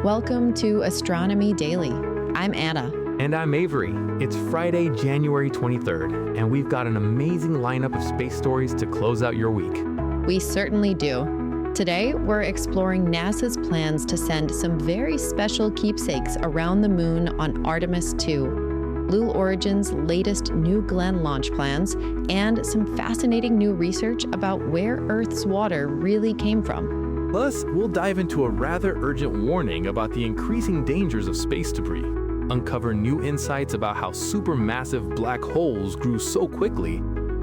Welcome to Astronomy Daily. I'm Anna. And I'm Avery. It's Friday, January 23rd, and we've got an amazing lineup of space stories to close out your week. We certainly do. Today, we're exploring NASA's plans to send some very special keepsakes around the moon on Artemis II, Blue Origin's latest New Glenn launch plans, and some fascinating new research about where Earth's water really came from. Plus, we'll dive into a rather urgent warning about the increasing dangers of space debris, uncover new insights about how supermassive black holes grew so quickly,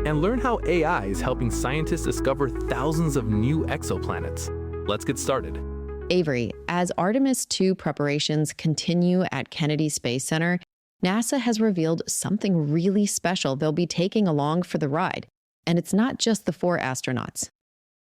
and learn how AI is helping scientists discover thousands of new exoplanets. Let's get started. Avery, as Artemis II preparations continue at Kennedy Space Center, NASA has revealed something really special they'll be taking along for the ride. And it's not just the 4 astronauts.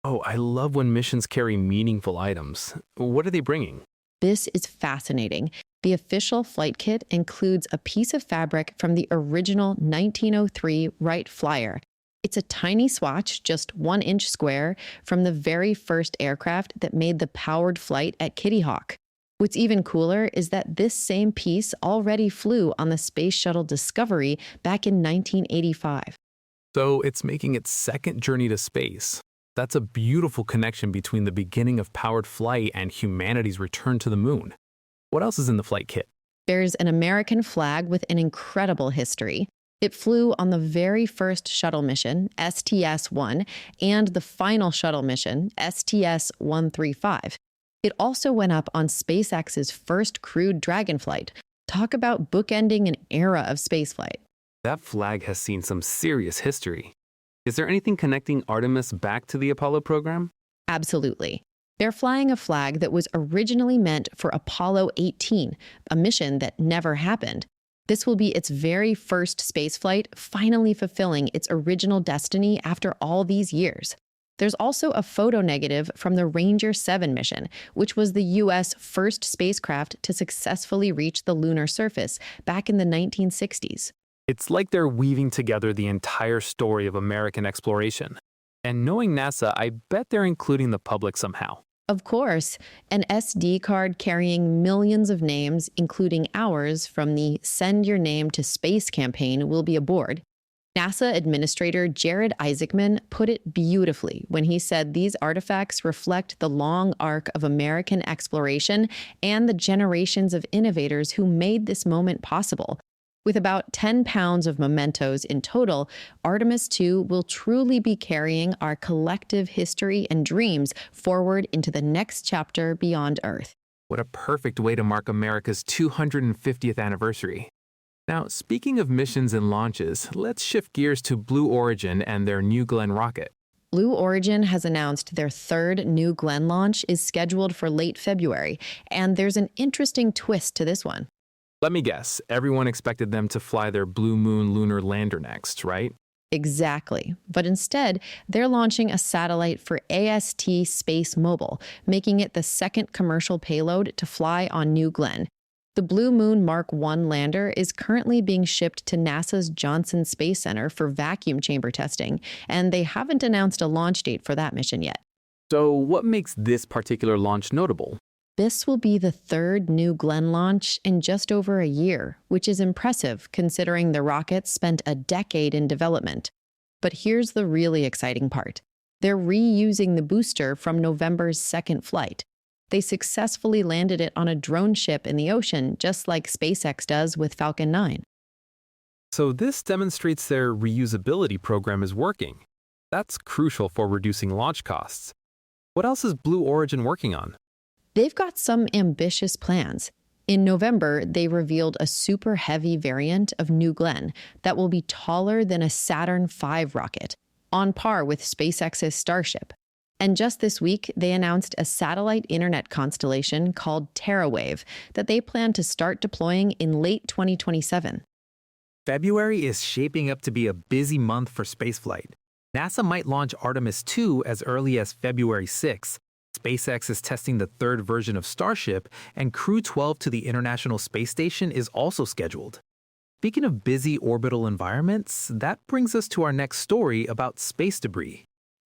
Oh, I love when missions carry meaningful items. What are they bringing? This is fascinating. The official flight kit includes a piece of fabric from the original 1903 Wright flyer. It's a tiny swatch, just 1 inch square, from the very first aircraft that made the powered flight at Kitty Hawk. What's even cooler is that this same piece already flew on the Space Shuttle Discovery back in 1985. So it's making its second journey to space. That's a beautiful connection between the beginning of powered flight and humanity's return to the moon. What else is in the flight kit? There's an American flag with an incredible history. It flew on the very first shuttle mission, STS-1, and the final shuttle mission, STS-135. It also went up on SpaceX's first crewed Dragon flight. Talk about bookending an era of spaceflight. That flag has seen some serious history. Is there anything connecting Artemis back to the Apollo program? Absolutely. They're flying a flag that was originally meant for Apollo 18, a mission that never happened. This will be its very first spaceflight, finally fulfilling its original destiny after all these years. There's also a photo negative from the Ranger 7 mission, which was the U.S. first spacecraft to successfully reach the lunar surface back in the 1960s. It's like they're weaving together the entire story of American exploration. And knowing NASA, I bet they're including the public somehow. Of course, an SD card carrying millions of names, including ours, from the Send Your Name to Space campaign will be aboard. NASA Administrator Jared Isaacman put it beautifully when he said these artifacts reflect the long arc of American exploration and the generations of innovators who made this moment possible. With about 10 pounds of mementos in total, Artemis II will truly be carrying our collective history and dreams forward into the next chapter beyond Earth. What a perfect way to mark America's 250th anniversary. Now, speaking of missions and launches, let's shift gears to Blue Origin and their New Glenn rocket. Blue Origin has announced their 3rd New Glenn launch is scheduled for late February, and there's an interesting twist to this one. Let me guess, everyone expected them to fly their Blue Moon lunar lander next, right? Exactly. But instead, they're launching a satellite for AST Space Mobile, making it the 2nd commercial payload to fly on New Glenn. The Blue Moon Mark 1 lander is currently being shipped to NASA's Johnson Space Center for vacuum chamber testing, and they haven't announced a launch date for that mission yet. So what makes this particular launch notable? This will be the 3rd New Glenn launch in just over a year, which is impressive considering the rocket spent a decade in development. But here's the really exciting part. They're reusing the booster from November's 2nd flight. They successfully landed it on a drone ship in the ocean, just like SpaceX does with Falcon 9. So this demonstrates their reusability program is working. That's crucial for reducing launch costs. What else is Blue Origin working on? They've got some ambitious plans. In November, they revealed a super heavy variant of New Glenn that will be taller than a Saturn V rocket, on par with SpaceX's Starship. And just this week, they announced a satellite internet constellation called TerraWave that they plan to start deploying in late 2027. February is shaping up to be a busy month for spaceflight. NASA might launch Artemis II as early as February 6. SpaceX is testing the 3rd version of Starship, and Crew 12 to the International Space Station is also scheduled. Speaking of busy orbital environments, that brings us to our next story about space debris.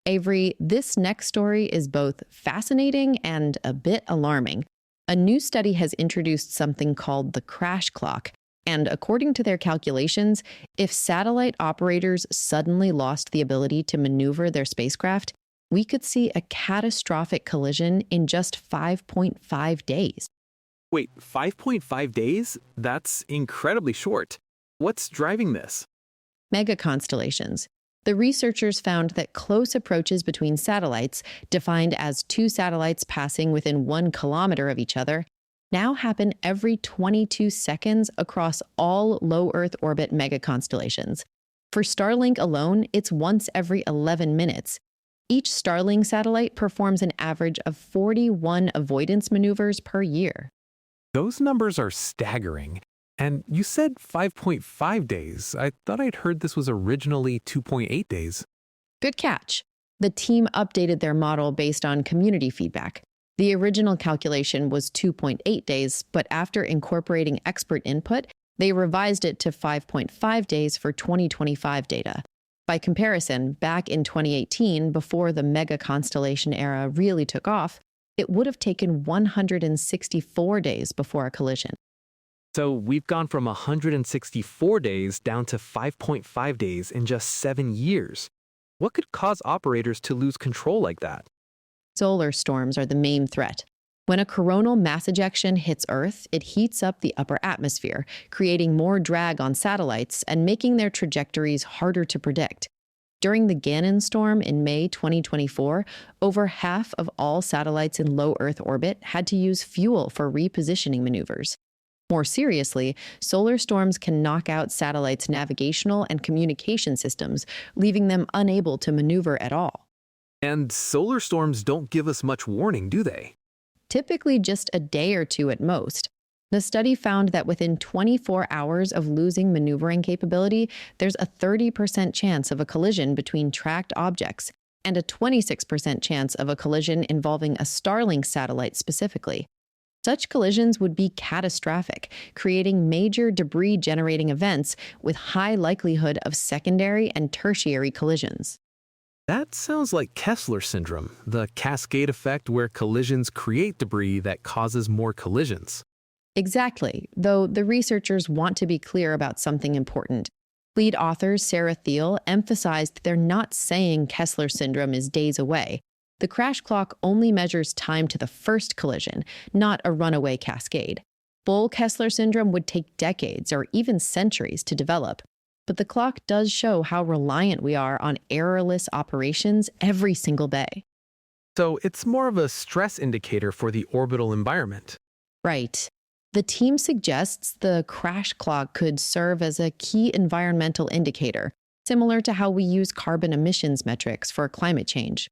Avery, this next story is both fascinating and a bit alarming. A new study has introduced something called the crash clock. And according to their calculations, if satellite operators suddenly lost the ability to maneuver their spacecraft, we could see a catastrophic collision in just 5.5 days. Wait, 5.5 days? That's incredibly short. What's driving this? Mega constellations. The researchers found that close approaches between satellites, defined as two satellites passing within 1 kilometer of each other, now happen every 22 seconds across all low Earth orbit megaconstellations. For Starlink alone, it's once every 11 minutes. Each Starlink satellite performs an average of 41 avoidance maneuvers per year. Those numbers are staggering. And you said 5.5 days. I thought I'd heard this was originally 2.8 days. Good catch. The team updated their model based on community feedback. The original calculation was 2.8 days, but after incorporating expert input, they revised it to 5.5 days for 2025 data. By comparison, back in 2018, before the mega constellation era really took off, it would have taken 164 days before a collision. So we've gone from 164 days down to 5.5 days in just 7 years. What could cause operators to lose control like that? Solar storms are the main threat. When a coronal mass ejection hits Earth, it heats up the upper atmosphere, creating more drag on satellites and making their trajectories harder to predict. During the Gannon storm in May 2024, over half of all satellites in low Earth orbit had to use fuel for repositioning maneuvers. More seriously, solar storms can knock out satellites' navigational and communication systems, leaving them unable to maneuver at all. And solar storms don't give us much warning, do they? Typically just a day or two at most. The study found that within 24 hours of losing maneuvering capability, there's a 30% chance of a collision between tracked objects and a 26% chance of a collision involving a Starlink satellite specifically. Such collisions would be catastrophic, creating major debris-generating events with high likelihood of secondary and tertiary collisions. That sounds like Kessler syndrome, the cascade effect where collisions create debris that causes more collisions. Exactly, though the researchers want to be clear about something important. Lead author Sarah Thiel emphasized they're not saying Kessler syndrome is days away. The crash clock only measures time to the first collision, not a runaway cascade. Full Kessler syndrome would take decades or even centuries to develop. But the clock does show how reliant we are on errorless operations every single day. So it's more of a stress indicator for the orbital environment. Right. The team suggests the crash clock could serve as a key environmental indicator, similar to how we use carbon emissions metrics for climate change.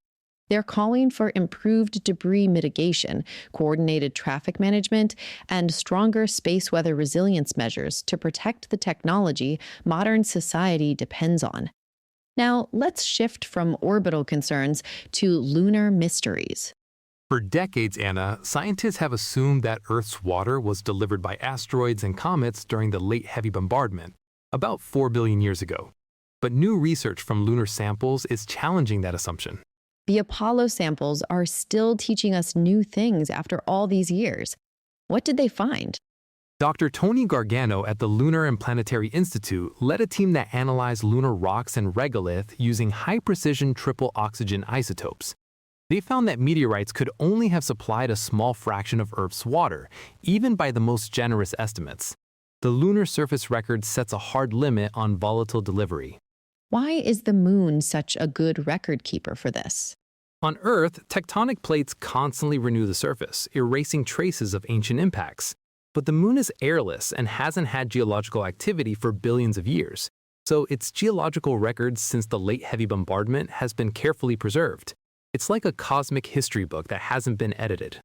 They're calling for improved debris mitigation, coordinated traffic management, and stronger space weather resilience measures to protect the technology modern society depends on. Now, let's shift from orbital concerns to lunar mysteries. For decades, Anna, scientists have assumed that Earth's water was delivered by asteroids and comets during the late heavy bombardment, about 4 billion years ago. But new research from lunar samples is challenging that assumption. The Apollo samples are still teaching us new things after all these years. What did they find? Dr. Tony Gargano at the Lunar and Planetary Institute led a team that analyzed lunar rocks and regolith using high-precision triple oxygen isotopes. They found that meteorites could only have supplied a small fraction of Earth's water, even by the most generous estimates. The lunar surface record sets a hard limit on volatile delivery. Why is the moon such a good record keeper for this? On Earth, tectonic plates constantly renew the surface, erasing traces of ancient impacts. But the moon is airless and hasn't had geological activity for billions of years, so its geological records since the late heavy bombardment has been carefully preserved. It's like a cosmic history book that hasn't been edited.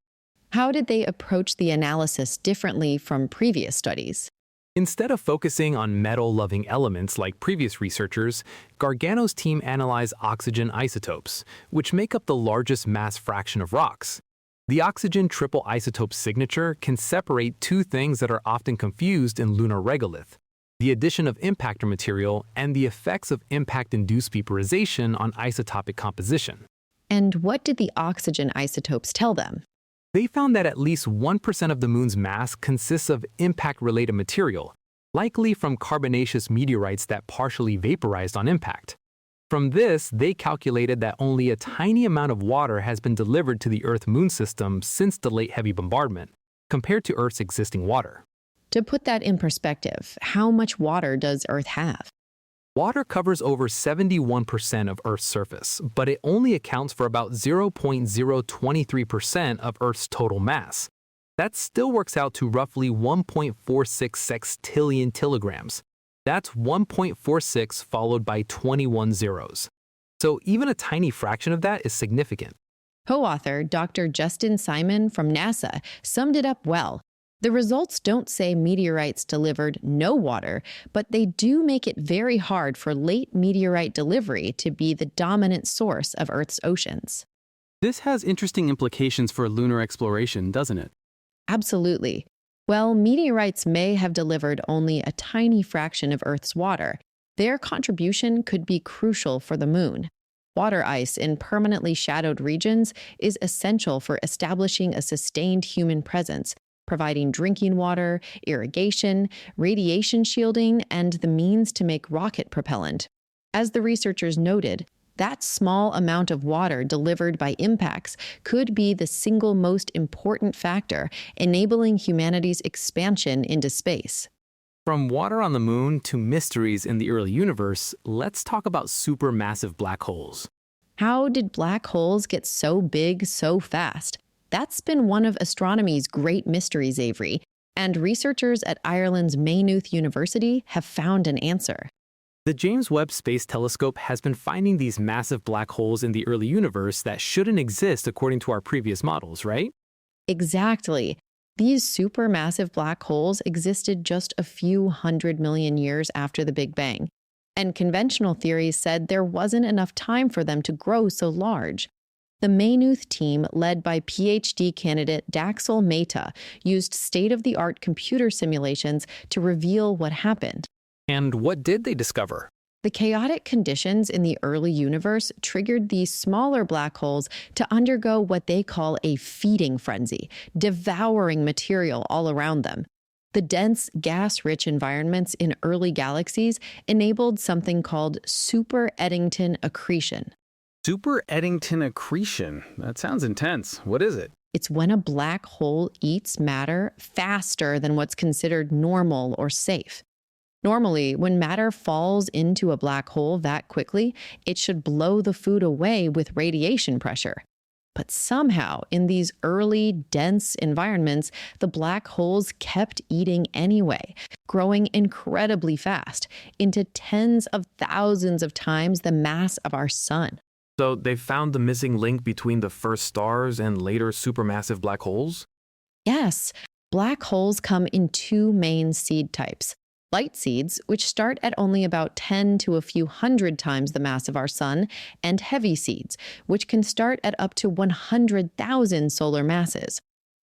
How did they approach the analysis differently from previous studies? Instead of focusing on metal-loving elements like previous researchers, Gargano's team analyzed oxygen isotopes, which make up the largest mass fraction of rocks. The oxygen triple isotope signature can separate two things that are often confused in lunar regolith: the addition of impactor material and the effects of impact-induced vaporization on isotopic composition. And what did the oxygen isotopes tell them? They found that at least 1% of the moon's mass consists of impact-related material, likely from carbonaceous meteorites that partially vaporized on impact. From this, they calculated that only a tiny amount of water has been delivered to the Earth-Moon system since the late heavy bombardment, compared to Earth's existing water. To put that in perspective, how much water does Earth have? Water covers over 71% of Earth's surface, but it only accounts for about 0.023% of Earth's total mass. That still works out to roughly 1.46 sextillion kilograms. That's 1.46 followed by 21 zeros. So even a tiny fraction of that is significant. Co-author Dr. Justin Simon from NASA summed it up well. The results don't say meteorites delivered no water, but they do make it very hard for late meteorite delivery to be the dominant source of Earth's oceans. This has interesting implications for lunar exploration, doesn't it? Absolutely. While meteorites may have delivered only a tiny fraction of Earth's water, their contribution could be crucial for the moon. Water ice in permanently shadowed regions is essential for establishing a sustained human presence, providing drinking water, irrigation, radiation shielding, and the means to make rocket propellant. As the researchers noted, that small amount of water delivered by impacts could be the single most important factor enabling humanity's expansion into space. From water on the moon to mysteries in the early universe, let's talk about supermassive black holes. How did black holes get so big so fast? That's been one of astronomy's great mysteries, Avery, and researchers at Ireland's Maynooth University have found an answer. The James Webb Space Telescope has been finding these massive black holes in the early universe that shouldn't exist according to our previous models, right? Exactly. These supermassive black holes existed just a few 100 million years after the Big Bang, and conventional theories said there wasn't enough time for them to grow so large. The Maynooth team, led by PhD candidate Daxel Mehta, used state-of-the-art computer simulations to reveal what happened. And what did they discover? The chaotic conditions in the early universe triggered these smaller black holes to undergo what they call a feeding frenzy, devouring material all around them. The dense, gas-rich environments in early galaxies enabled something called super-Eddington accretion. Super-Eddington accretion? That sounds intense. What is it? It's when a black hole eats matter faster than what's considered normal or safe. Normally, when matter falls into a black hole that quickly, it should blow the food away with radiation pressure. But somehow, in these early, dense environments, the black holes kept eating anyway, growing incredibly fast, into tens of thousands of times the mass of our sun. So they found the missing link between the first stars and later supermassive black holes? Yes, black holes come in two main seed types. Light seeds, which start at only about 10 to a few hundred times the mass of our sun, and heavy seeds, which can start at up to 100,000 solar masses.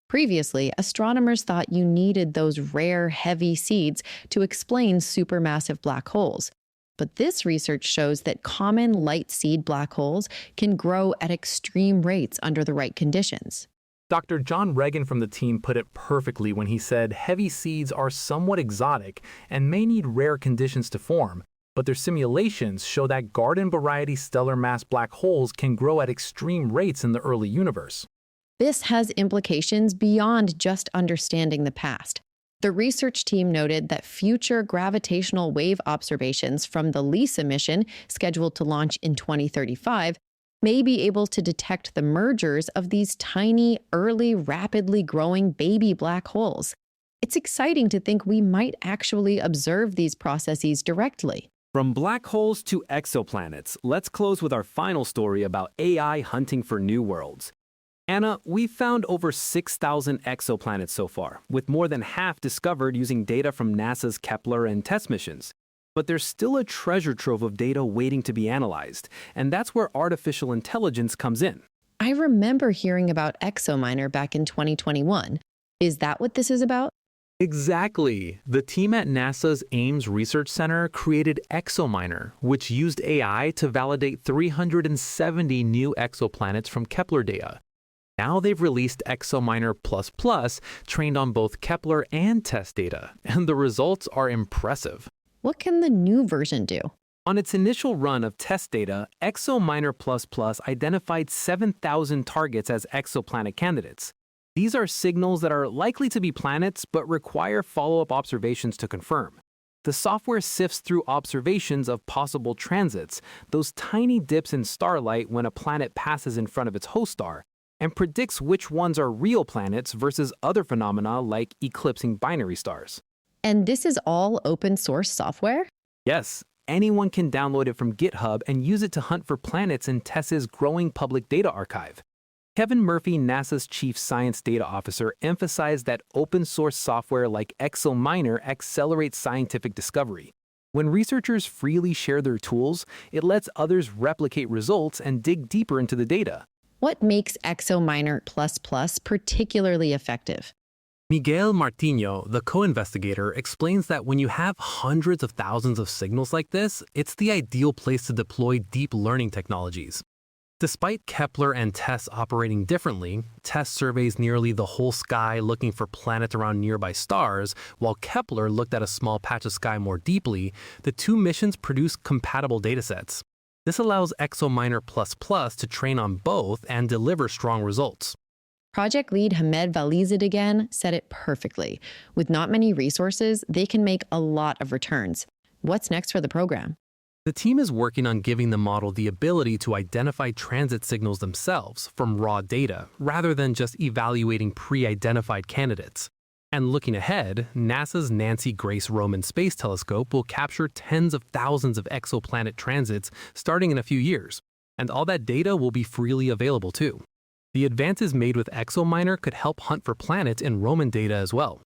Previously, astronomers thought you needed those rare, heavy seeds to explain supermassive black holes. But this research shows that common light seed black holes can grow at extreme rates under the right conditions. Dr. John Regan from the team put it perfectly when he said heavy seeds are somewhat exotic and may need rare conditions to form, but their simulations show that garden-variety stellar mass black holes can grow at extreme rates in the early universe. This has implications beyond just understanding the past. The research team noted that future gravitational wave observations from the LISA mission, scheduled to launch in 2035, may be able to detect the mergers of these tiny, early, rapidly growing baby black holes. It's exciting to think we might actually observe these processes directly. From black holes to exoplanets, let's close with our final story about AI hunting for new worlds. Anna, we've found over 6,000 exoplanets so far, with more than half discovered using data from NASA's Kepler and TESS missions. But there's still a treasure trove of data waiting to be analyzed, and that's where artificial intelligence comes in. I remember hearing about ExoMiner back in 2021. Is that what this is about? Exactly. The team at NASA's Ames Research Center created ExoMiner, which used AI to validate 370 new exoplanets from Kepler data. Now they've released ExoMiner++, trained on both Kepler and TESS data, and the results are impressive. What can the new version do? On its initial run of test data, ExoMiner++ identified 7,000 targets as exoplanet candidates. These are signals that are likely to be planets but require follow-up observations to confirm. The software sifts through observations of possible transits, those tiny dips in starlight when a planet passes in front of its host star, and predicts which ones are real planets versus other phenomena like eclipsing binary stars. And this is all open source software? Yes, anyone can download it from GitHub and use it to hunt for planets in TESS's growing public data archive. Kevin Murphy, NASA's chief science data officer, emphasized that open source software like ExoMiner accelerates scientific discovery. When researchers freely share their tools, it lets others replicate results and dig deeper into the data. What makes ExoMiner++ particularly effective? Miguel Martino, the co-investigator, explains that when you have hundreds of thousands of signals like this, it's the ideal place to deploy deep learning technologies. Despite Kepler and TESS operating differently, TESS surveys nearly the whole sky looking for planets around nearby stars, while Kepler looked at a small patch of sky more deeply. The two missions produce compatible datasets. This allows ExoMiner++ to train on both and deliver strong results. Project lead Hamed Valizid again said it perfectly. With not many resources, they can make a lot of returns. What's next for the program? The team is working on giving the model the ability to identify transit signals themselves from raw data, rather than just evaluating pre-identified candidates. And looking ahead, NASA's Nancy Grace Roman Space Telescope will capture tens of thousands of exoplanet transits starting in a few years, and all that data will be freely available too. The advances made with ExoMiner could help hunt for planets in Roman data as well.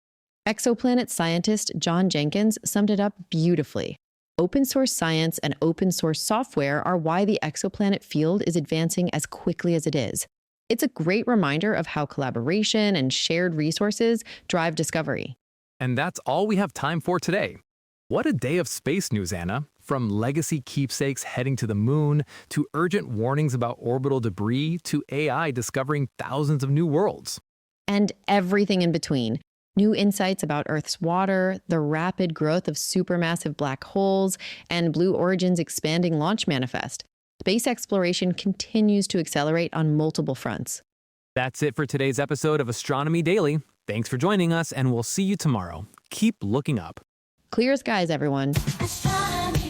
Exoplanet scientist John Jenkins summed it up beautifully. Open source science and open source software are why the exoplanet field is advancing as quickly as it is. It's a great reminder of how collaboration and shared resources drive discovery. And that's all we have time for today. What a day of space news, Anna. From legacy keepsakes heading to the moon, to urgent warnings about orbital debris, to AI discovering thousands of new worlds. And everything in between. New insights about Earth's water, the rapid growth of supermassive black holes, and Blue Origin's expanding launch manifest. Space exploration continues to accelerate on multiple fronts. That's it for today's episode of Astronomy Daily. Thanks for joining us, and we'll see you tomorrow. Keep looking up. Clear skies, everyone. Astronomy.